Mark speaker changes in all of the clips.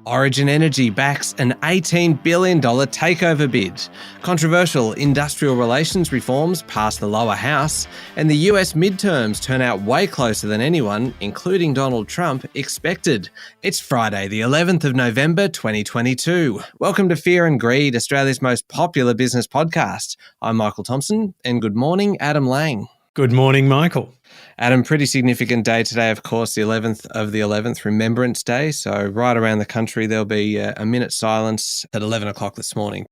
Speaker 1: Origin Energy backs an $18 billion takeover bid. Controversial industrial relations reforms pass the lower house, and the US midterms turn out way closer than anyone, including Donald Trump, expected. It's Friday, the 11th of November, 2022. Welcome to Fear and Greed, Australia's most popular business podcast. I'm Michael Thompson, and good morning, Adam Lang.
Speaker 2: Good morning, Michael.
Speaker 1: Adam, pretty significant day today, of course, the 11th of the 11th, Remembrance Day. So right around the country, there'll be a minute's silence at 11 o'clock this morning.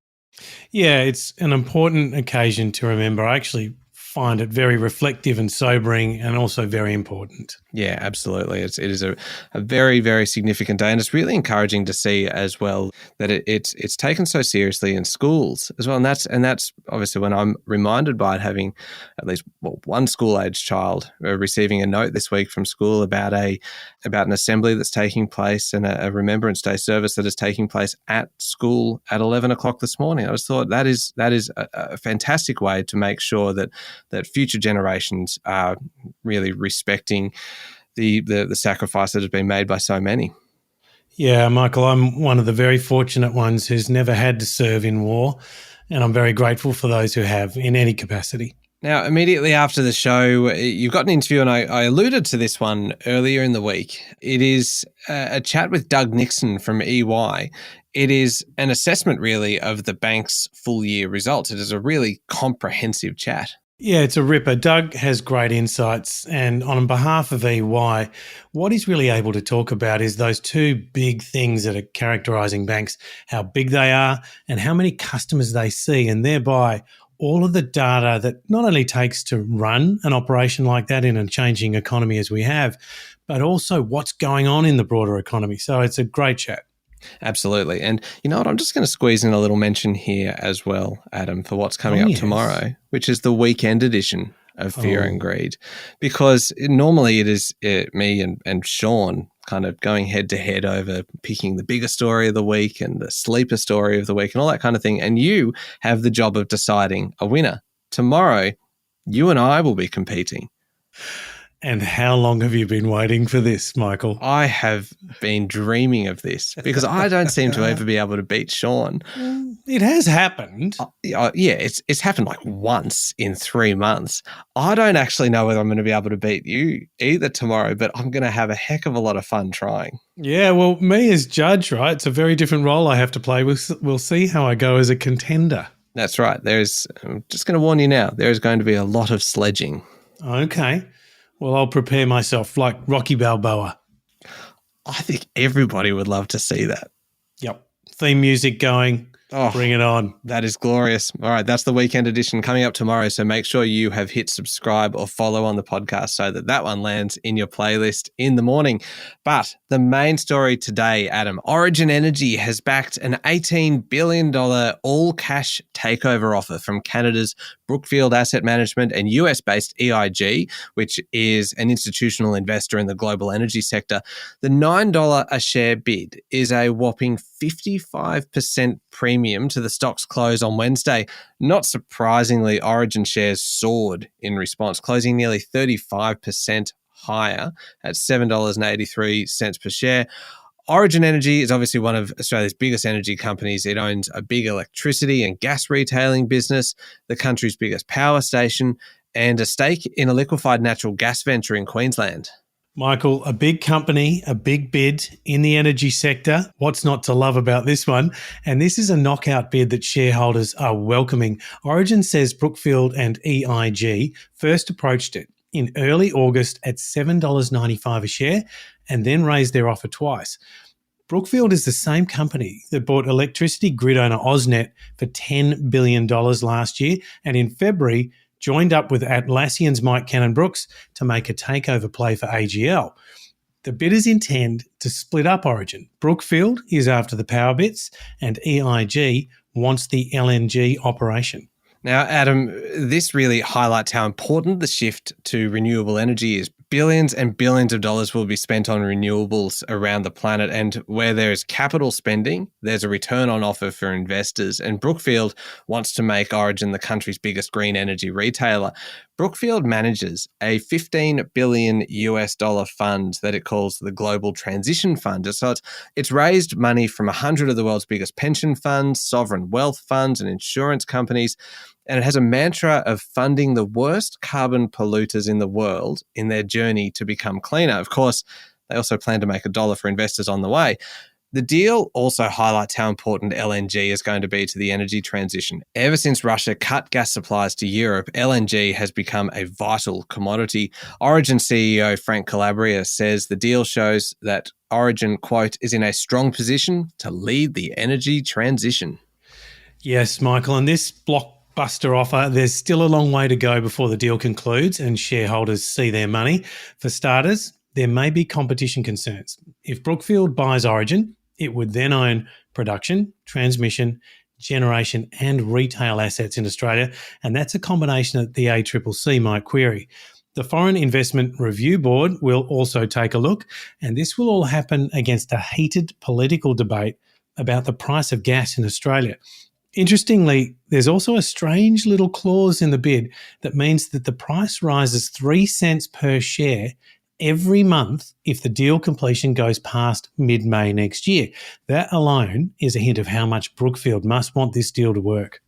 Speaker 2: Yeah, it's an important occasion to remember. I actually find it very reflective and sobering and also very important.
Speaker 1: Yeah, absolutely. It is a very, very significant day, and it's really encouraging to see as well that it's taken so seriously in schools as well. And that's obviously when I'm reminded by it, having at least one school-aged child receiving a note this week from school about an assembly that's taking place and a Remembrance Day service that is taking place at school at 11 o'clock this morning. I just thought that is a fantastic way to make sure that future generations are really respecting the sacrifice that has been made by so many.
Speaker 2: Yeah, Michael, I'm one of the very fortunate ones who's never had to serve in war, and I'm very grateful for those who have in any capacity.
Speaker 1: Now, immediately after the show, you've got an interview, and I alluded to this one earlier in the week. It is a chat with Doug Nixon from EY. It is an assessment, really, of the bank's full-year results. It is a really comprehensive chat.
Speaker 2: Yeah, it's a ripper. Doug has great insights, and on behalf of EY, what he's really able to talk about is those two big things that are characterising banks, how big they are and how many customers they see, and thereby all of the data that not only takes to run an operation like that in a changing economy as we have, but also what's going on in the broader economy. So it's a great chat.
Speaker 1: Absolutely. And you know what? I'm just going to squeeze in a little mention here as well, Adam, for what's coming up tomorrow, which is the weekend edition of Fear and Greed. Because normally it is me and Sean kind of going head to head over picking the bigger story of the week and the sleeper story of the week and all that kind of thing. And you have the job of deciding a winner. Tomorrow, you and I will be competing.
Speaker 2: And how long have you been waiting for this, Michael?
Speaker 1: I have been dreaming of this because I don't seem to ever be able to beat Sean.
Speaker 2: It has happened.
Speaker 1: Yeah, it's happened like once in 3 months. I don't actually know whether I'm going to be able to beat you either tomorrow, but I'm going to have a heck of a lot of fun trying.
Speaker 2: Yeah, well, me as judge, right? It's a very different role I have to play. We'll see how I go as a contender.
Speaker 1: That's right. I'm just going to warn you now, there is going to be a lot of sledging.
Speaker 2: Okay. Well, I'll prepare myself like Rocky Balboa.
Speaker 1: I think everybody would love to see that.
Speaker 2: Yep. Theme music going. Oh, bring it on.
Speaker 1: That is glorious. All right, that's the weekend edition coming up tomorrow. So make sure you have hit subscribe or follow on the podcast so that one lands in your playlist in the morning. But the main story today, Adam, Origin Energy has backed an $18 billion all-cash takeover offer from Canada's Brookfield Asset Management and US-based EIG, which is an institutional investor in the global energy sector. The $9 a share bid is a whopping 55% premium to the stock's close on Wednesday. Not surprisingly, Origin shares soared in response, closing nearly 35% higher at $7.83 per share. Origin Energy is obviously one of Australia's biggest energy companies. It owns a big electricity and gas retailing business, the country's biggest power station, and a stake in a liquefied natural gas venture in Queensland.
Speaker 2: Michael, a big company, a big bid in the energy sector. What's not to love about this one? And this is a knockout bid that shareholders are welcoming. Origin says Brookfield and EIG first approached it in early August at $7.95 a share and then raised their offer twice. Brookfield is the same company that bought electricity grid owner AusNet for $10 billion last year, and in February joined up with Atlassian's Mike Cannon-Brookes to make a takeover play for AGL. The bidders intend to split up Origin. Brookfield is after the power bits and EIG wants the LNG operation.
Speaker 1: Now, Adam, this really highlights how important the shift to renewable energy is, billions and billions of dollars will be spent on renewables around the planet. And where there is capital spending, there's a return on offer for investors. And Brookfield wants to make Origin the country's biggest green energy retailer. Brookfield manages a $15 billion fund that it calls the Global Transition Fund. So it's raised money from 100 of the world's biggest pension funds, sovereign wealth funds, and insurance companies. And it has a mantra of funding the worst carbon polluters in the world in their journey to become cleaner. Of course, they also plan to make $1 for investors on the way. The deal also highlights how important LNG is going to be to the energy transition. Ever since Russia cut gas supplies to Europe, LNG has become a vital commodity. Origin CEO Frank Calabria says the deal shows that Origin, quote, is in a strong position to lead the energy transition.
Speaker 2: Yes, Michael, and this blockbuster offer, there's still a long way to go before the deal concludes and shareholders see their money. For starters, there may be competition concerns. If Brookfield buys Origin, it would then own production, transmission, generation and retail assets in Australia, and that's a combination that the ACCC might query. The Foreign Investment Review Board will also take a look, and this will all happen against a heated political debate about the price of gas in Australia. Interestingly, there's also a strange little clause in the bid that means that the price rises 3 cents per share every month if the deal completion goes past mid-May next year. That alone is a hint of how much Brookfield must want this deal to work.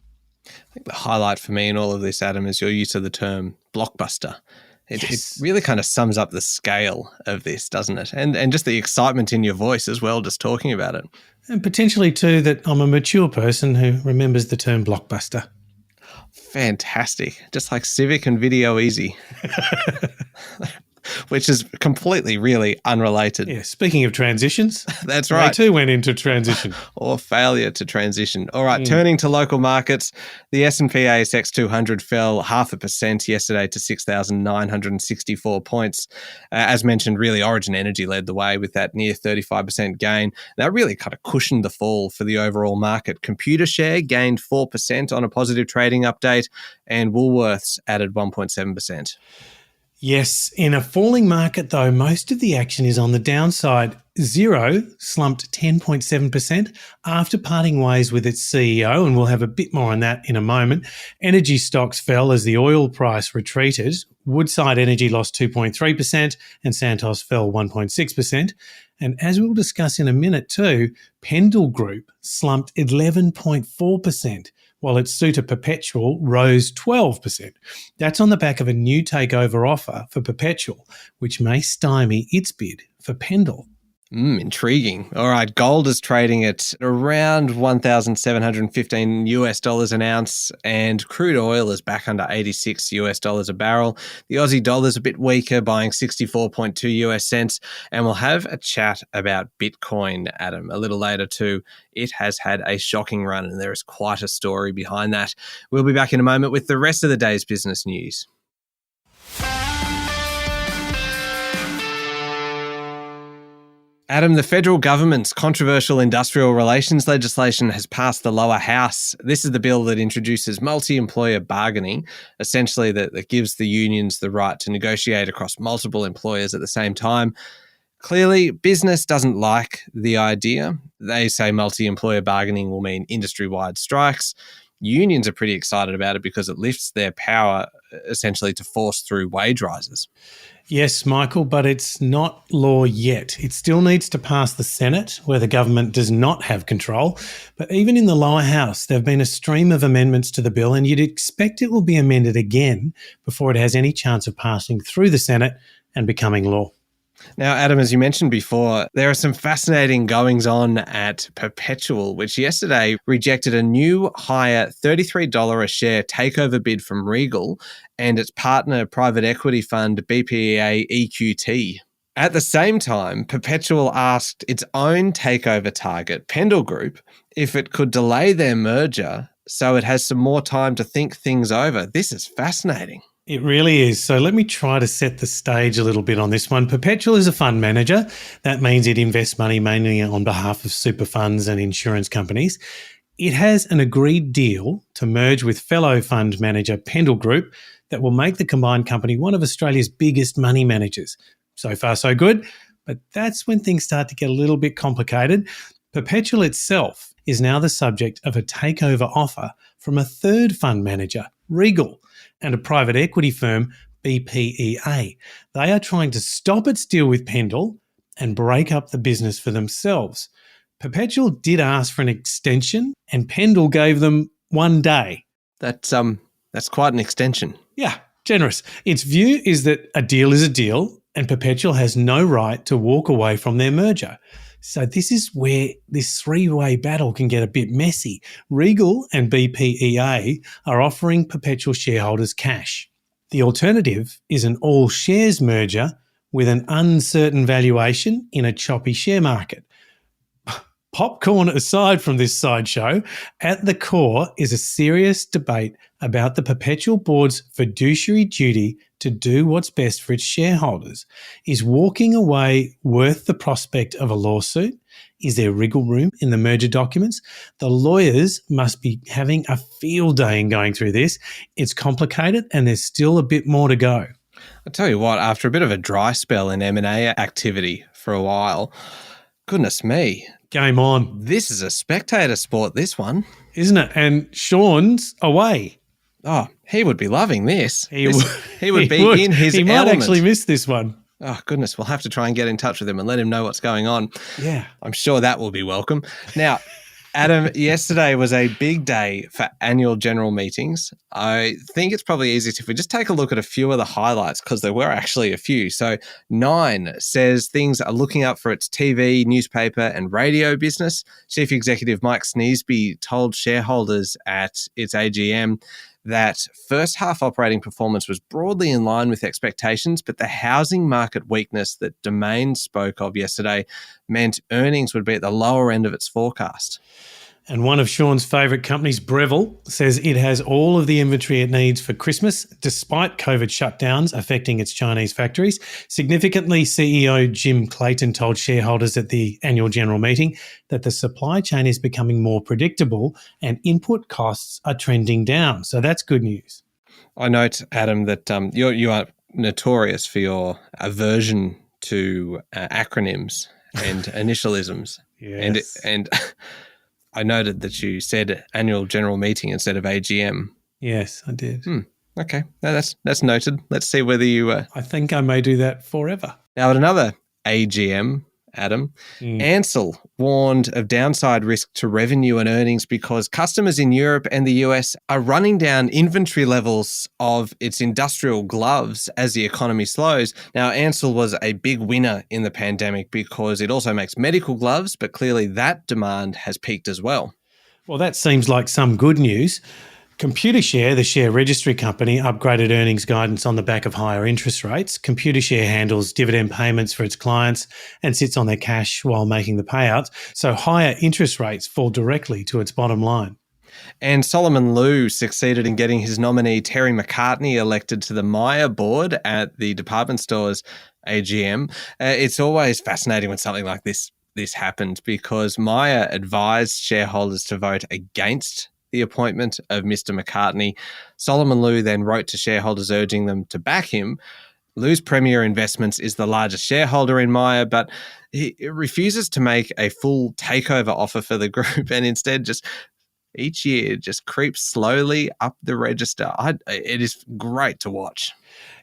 Speaker 1: I think the highlight for me in all of this, Adam, is your use of the term blockbuster. It really kind of sums up the scale of this, doesn't it? And just the excitement in your voice as well, just talking about it.
Speaker 2: And potentially too that I'm a mature person who remembers the term blockbuster.
Speaker 1: Fantastic. Just like Civic and Video Easy. Which is completely, really unrelated.
Speaker 2: Yeah, speaking of transitions.
Speaker 1: That's right.
Speaker 2: They too went into transition.
Speaker 1: Or failure to transition. All right, turning to local markets, the S&P ASX 200 fell 0.5% yesterday to 6,964 points. As mentioned, really, Origin Energy led the way with that near 35% gain. That really kind of cushioned the fall for the overall market. Computershare gained 4% on a positive trading update, and Woolworths added 1.7%.
Speaker 2: Yes, in a falling market though, most of the action is on the downside. Xero slumped 10.7% after parting ways with its CEO, and we'll have a bit more on that in a moment. Energy stocks fell as the oil price retreated. Woodside Energy lost 2.3% and Santos fell 1.6%. And as we'll discuss in a minute too, Pendal Group slumped 11.4%. while its suitor Perpetual rose 12%. That's on the back of a new takeover offer for Perpetual, which may stymie its bid for Pendal.
Speaker 1: Intriguing. All right, gold is trading at around $1,715 an ounce, and crude oil is back under $86 a barrel. The Aussie dollar is a bit weaker, buying 64.2 US cents, and we'll have a chat about Bitcoin, Adam, a little later too. It has had a shocking run, and there is quite a story behind that. We'll be back in a moment with the rest of the day's business news. Adam, the federal government's controversial industrial relations legislation has passed the lower house. This is the bill that introduces multi-employer bargaining, essentially that gives the unions the right to negotiate across multiple employers at the same time. Clearly, business doesn't like the idea. They say multi-employer bargaining will mean industry-wide strikes. Unions are pretty excited about it because it lifts their power essentially to force through wage rises.
Speaker 2: Yes, Michael, but it's not law yet. It still needs to pass the Senate, where the government does not have control. But even in the lower house, there have been a stream of amendments to the bill, and you'd expect it will be amended again before it has any chance of passing through the Senate and becoming law.
Speaker 1: Now, Adam, as you mentioned before, there are some fascinating goings-on at Perpetual, which yesterday rejected a new higher $33 a share takeover bid from Regal and its partner private equity fund BPEA EQT. At the same time, Perpetual asked its own takeover target, Pendal Group, if it could delay their merger so it has some more time to think things over. This is fascinating.
Speaker 2: It really is. So let me try to set the stage a little bit on this one. Perpetual is a fund manager. That means it invests money mainly on behalf of super funds and insurance companies. It has an agreed deal to merge with fellow fund manager Pendal Group that will make the combined company one of Australia's biggest money managers. So far, so good. But that's when things start to get a little bit complicated. Perpetual itself is now the subject of a takeover offer from a third fund manager, Regal, and a private equity firm, BPEA. They are trying to stop its deal with Pendal and break up the business for themselves. Perpetual did ask for an extension, and Pendal gave them 1 day.
Speaker 1: That's quite an extension.
Speaker 2: Yeah, generous. Its view is that a deal is a deal, and Perpetual has no right to walk away from their merger. So this is where this three-way battle can get a bit messy. Regal and BPEA are offering Perpetual shareholders cash. The alternative is an all-shares merger with an uncertain valuation in a choppy share market. Popcorn aside from this sideshow, at the core is a serious debate about the Perpetual board's fiduciary duty to do what's best for its shareholders. Is walking away worth the prospect of a lawsuit? Is there wriggle room in the merger documents? The lawyers must be having a field day in going through this. It's complicated and there's still a bit more to go.
Speaker 1: I'll tell you what, after a bit of a dry spell in M&A activity for a while, goodness me.
Speaker 2: Game on.
Speaker 1: This is a spectator sport, this one.
Speaker 2: Isn't it? And Sean's away.
Speaker 1: Oh, he would be loving this. He would
Speaker 2: he
Speaker 1: be in his
Speaker 2: He
Speaker 1: element.
Speaker 2: might actually miss this one.
Speaker 1: Oh, goodness. We'll have to try and get in touch with him and let him know what's going on.
Speaker 2: Yeah.
Speaker 1: I'm sure that will be welcome. Now, Adam, yesterday was a big day for annual general meetings. I think it's probably easiest if we just take a look at a few of the highlights because there were actually a few. So Nine says things are looking up for its TV, newspaper and radio business. Chief Executive Mike Sneesby told shareholders at its AGM that first half operating performance was broadly in line with expectations, but the housing market weakness that Domain spoke of yesterday meant earnings would be at the lower end of its forecast.
Speaker 2: And one of Sean's favourite companies, Breville, says it has all of the inventory it needs for Christmas, despite COVID shutdowns affecting its Chinese factories. Significantly, CEO Jim Clayton told shareholders at the annual general meeting that the supply chain is becoming more predictable and input costs are trending down. So that's good news.
Speaker 1: I note, Adam, that you are notorious for your aversion to acronyms and initialisms.
Speaker 2: Yes.
Speaker 1: And I noted that you said annual general meeting instead of AGM.
Speaker 2: Yes, I did.
Speaker 1: Okay, no, that's noted. Let's see whether you...
Speaker 2: I think I may do that forever.
Speaker 1: Now, at another AGM, Adam, Ansell warned of downside risk to revenue and earnings because customers in Europe and the US are running down inventory levels of its industrial gloves as the economy slows. Now, Ansell was a big winner in the pandemic because it also makes medical gloves, but clearly that demand has peaked as well.
Speaker 2: Well, that seems like some good news. Computershare, the share registry company, upgraded earnings guidance on the back of higher interest rates. Computershare handles dividend payments for its clients and sits on their cash while making the payouts. So higher interest rates fall directly to its bottom line.
Speaker 1: And Solomon Lew succeeded in getting his nominee Terry McCartney elected to the Myer board at the department store's AGM. It's always fascinating when something like this happened because Myer advised shareholders to vote against the appointment of Mr. McCartney. Solomon Lew then wrote to shareholders urging them to back him. Lew's Premier Investments is the largest shareholder in Myer, but he refuses to make a full takeover offer for the group and instead just each year just creeps slowly up the register. It is great to watch.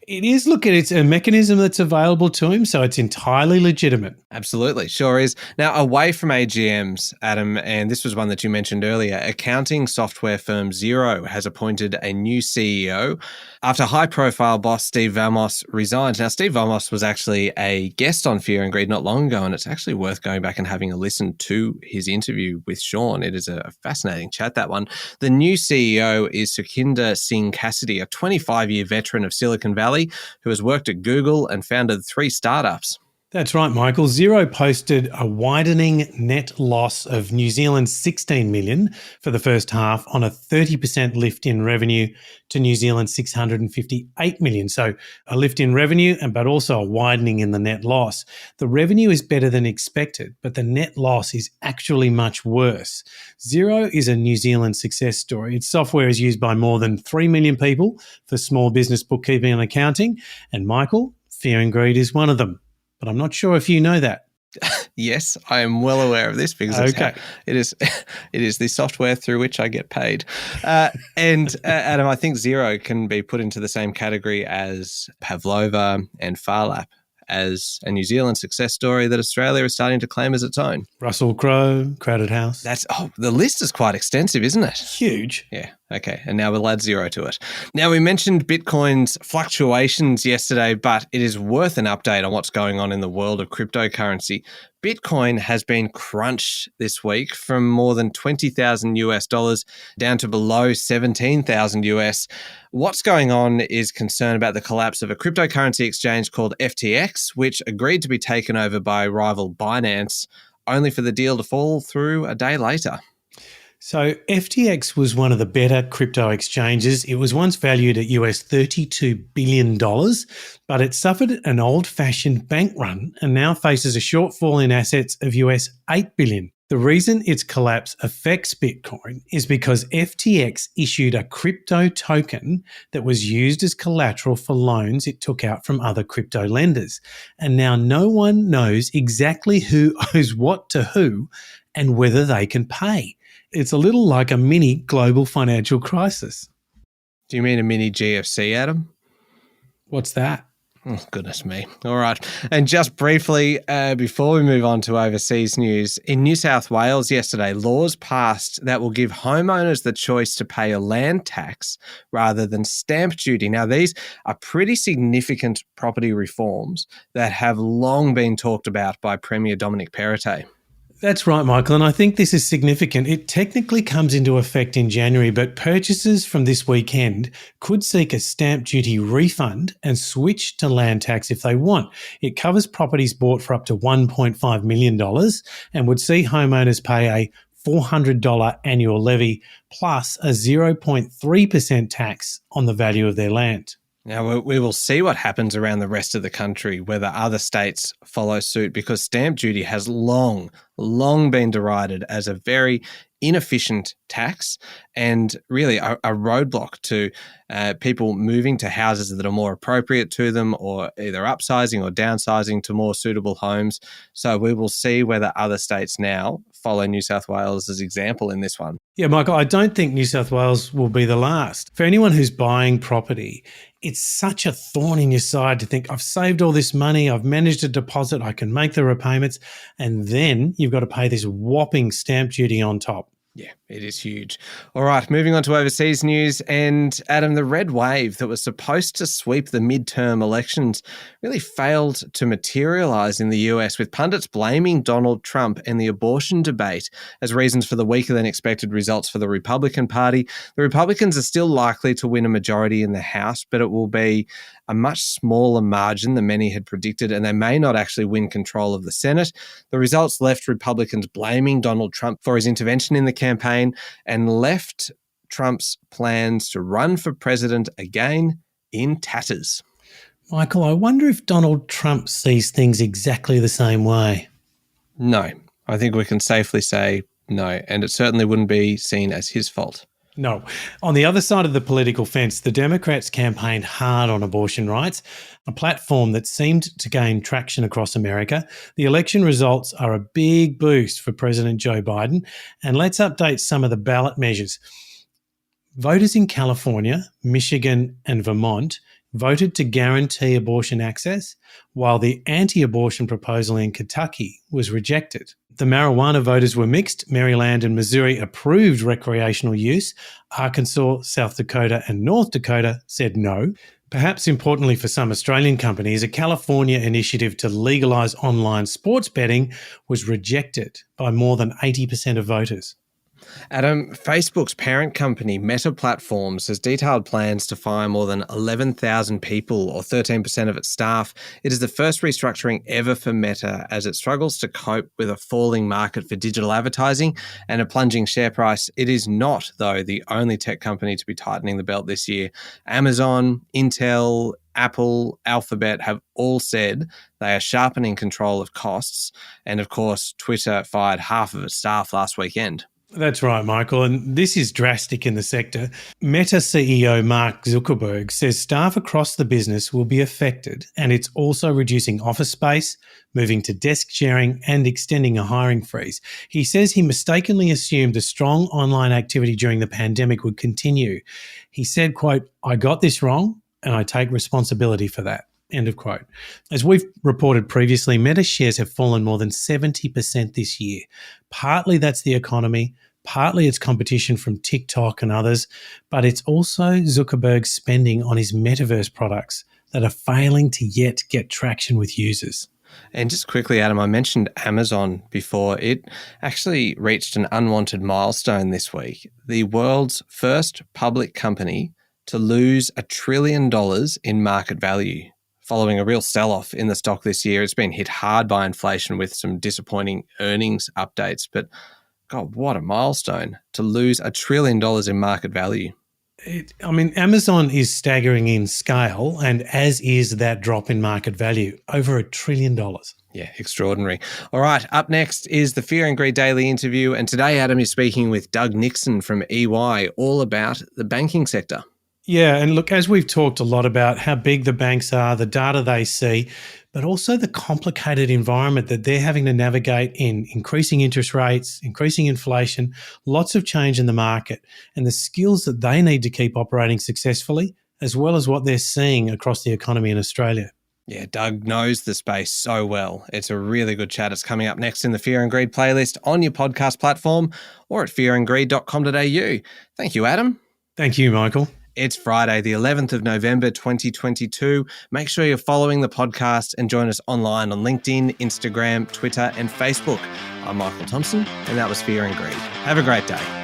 Speaker 2: It is, look, it's a mechanism that's available to him, so it's entirely legitimate.
Speaker 1: Absolutely, sure is. Now, away from AGMs, Adam, and this was one that you mentioned earlier, accounting software firm Xero has appointed a new CEO after high-profile boss Steve Vamos resigned. Now, Steve Vamos was actually a guest on Fear and Greed not long ago, and it's actually worth going back and having a listen to his interview with Sean. It is a fascinating chat, that one. The new CEO is Sukhinder Singh Cassidy, a 25-year veteran of Silicon Valley who has worked at Google and founded 3 startups.
Speaker 2: That's right, Michael. Xero posted a widening net loss of New Zealand's 16 million for the first half on a 30% lift in revenue to New Zealand's 658 million. So a lift in revenue, but also a widening in the net loss. The revenue is better than expected, but the net loss is actually much worse. Xero is a New Zealand success story. Its software is used by more than 3 million people for small business bookkeeping and accounting. And Michael, fear and greed is one of them. But I'm not sure if you know that.
Speaker 1: Yes, I am well aware of this because
Speaker 2: Okay.
Speaker 1: it is the software through which I get paid. And Adam, I think Xero can be put into the same category as Pavlova and Farlap as a New Zealand success story that Australia is starting to claim as its own.
Speaker 2: Russell Crowe, Crowded House.
Speaker 1: The list is quite extensive, isn't it?
Speaker 2: Huge.
Speaker 1: Yeah. Okay. And now we'll add Xero to it. Now, we mentioned Bitcoin's fluctuations yesterday, but it is worth an update on what's going on in the world of cryptocurrency. Bitcoin has been crunched this week from more than 20,000 US dollars down to below 17,000 US. What's going on is concern about the collapse of a cryptocurrency exchange called FTX, which agreed to be taken over by rival Binance, only for the deal to fall through a day later.
Speaker 2: So FTX was one of the better crypto exchanges. It was once valued at US $32 billion, but it suffered an old-fashioned bank run and now faces a shortfall in assets of US $8 billion. The reason its collapse affects Bitcoin is because FTX issued a crypto token that was used as collateral for loans it took out from other crypto lenders. And now no one knows exactly who owes what to who and whether they can pay. It's a little like a mini global financial crisis.
Speaker 1: Do you mean a mini GFC, Adam?
Speaker 2: What's that?
Speaker 1: Oh, goodness me. All right. And just briefly, before we move on to overseas news, in New South Wales yesterday, laws passed that will give homeowners the choice to pay a land tax rather than stamp duty. Now, these are pretty significant property reforms that have long been talked about by Premier Dominic Perrottet.
Speaker 2: That's right, Michael, and I think this is significant. It technically comes into effect in January, but purchasers from this weekend could seek a stamp duty refund and switch to land tax if they want. It covers properties bought for up to $1.5 million and would see homeowners pay a $400 annual levy plus a 0.3% tax on the value of their land.
Speaker 1: Now, we will see what happens around the rest of the country, whether other states follow suit, because stamp duty has long been derided as a very inefficient tax and really a roadblock to people moving to houses that are more appropriate to them, or either upsizing or downsizing to more suitable homes. So we will see whether other states now follow New South Wales' example in this one.
Speaker 2: Yeah, Michael, I don't think New South Wales will be the last. For anyone who's buying property, it's such a thorn in your side to think, I've saved all this money, I've managed a deposit, I can make the repayments, and then you've got to pay this whopping stamp duty on top.
Speaker 1: Yeah, it is huge. All right, moving on to overseas news. And Adam, the red wave that was supposed to sweep the midterm elections really failed to materialize in the US, with pundits blaming Donald Trump and the abortion debate as reasons for the weaker than expected results for the Republican Party. The Republicans are still likely to win a majority in the House, but it will be a much smaller margin than many had predicted, and they may not actually win control of the Senate. The results left Republicans blaming Donald Trump for his intervention in the campaign and left Trump's plans to run for president again in tatters.
Speaker 2: Michael, I wonder if Donald Trump sees things exactly the same way.
Speaker 1: No, I think we can safely say no, and it certainly wouldn't be seen as his fault.
Speaker 2: No. On the other side of the political fence, the Democrats campaigned hard on abortion rights, a platform that seemed to gain traction across America. The election results are a big boost for President Joe Biden. And let's update some of the ballot measures. Voters in California, Michigan, and Vermont voted to guarantee abortion access, while the anti-abortion proposal in Kentucky was rejected. The marijuana voters were mixed. Maryland and Missouri approved recreational use. Arkansas, South Dakota, and North Dakota said no. Perhaps importantly for some Australian companies, a California initiative to legalise online sports betting was rejected by more than 80% of voters.
Speaker 1: Adam, Facebook's parent company, Meta Platforms, has detailed plans to fire more than 11,000 people, or 13% of its staff. It is the first restructuring ever for Meta as it struggles to cope with a falling market for digital advertising and a plunging share price. It is not, though, the only tech company to be tightening the belt this year. Amazon, Intel, Apple, Alphabet have all said they are sharpening control of costs. And of course, Twitter fired half of its staff last weekend.
Speaker 2: That's right, Michael. And this is drastic in the sector. Meta CEO Mark Zuckerberg says staff across the business will be affected, and it's also reducing office space, moving to desk sharing, and extending a hiring freeze. He says he mistakenly assumed the strong online activity during the pandemic would continue. He said, quote, "I got this wrong, and I take responsibility for that." End of quote. As we've reported previously, Meta shares have fallen more than 70% this year. Partly that's the economy, partly it's competition from TikTok and others, but it's also Zuckerberg's spending on his metaverse products that are failing to yet get traction with users.
Speaker 1: And just quickly, Adam, I mentioned Amazon before. It actually reached an unwanted milestone this week. The world's first public company to lose $1 trillion in market value. Following a real sell-off in the stock this year, it's been hit hard by inflation with some disappointing earnings updates. But God, what a milestone to lose $1 trillion in market value.
Speaker 2: Amazon is staggering in scale, and as is that drop in market value, over $1 trillion.
Speaker 1: Yeah, extraordinary. All right, up next is the Fear and Greed Daily interview. And today, Adam is speaking with Doug Nixon from EY, all about the banking sector.
Speaker 2: Yeah, and look, as we've talked a lot about how big the banks are, the data they see, but also the complicated environment that they're having to navigate in increasing interest rates, increasing inflation, lots of change in the market, and the skills that they need to keep operating successfully, as well as what they're seeing across the economy in Australia.
Speaker 1: Yeah, Doug knows the space so well. It's a really good chat. It's coming up next in the Fear and Greed playlist on your podcast platform or at fearandgreed.com.au. Thank you, Adam.
Speaker 2: Thank you, Michael.
Speaker 1: It's Friday, the 11th of November, 2022. Make sure you're following the podcast and join us online on LinkedIn, Instagram, Twitter, and Facebook. I'm Michael Thompson, and that was Fear and Greed. Have a great day.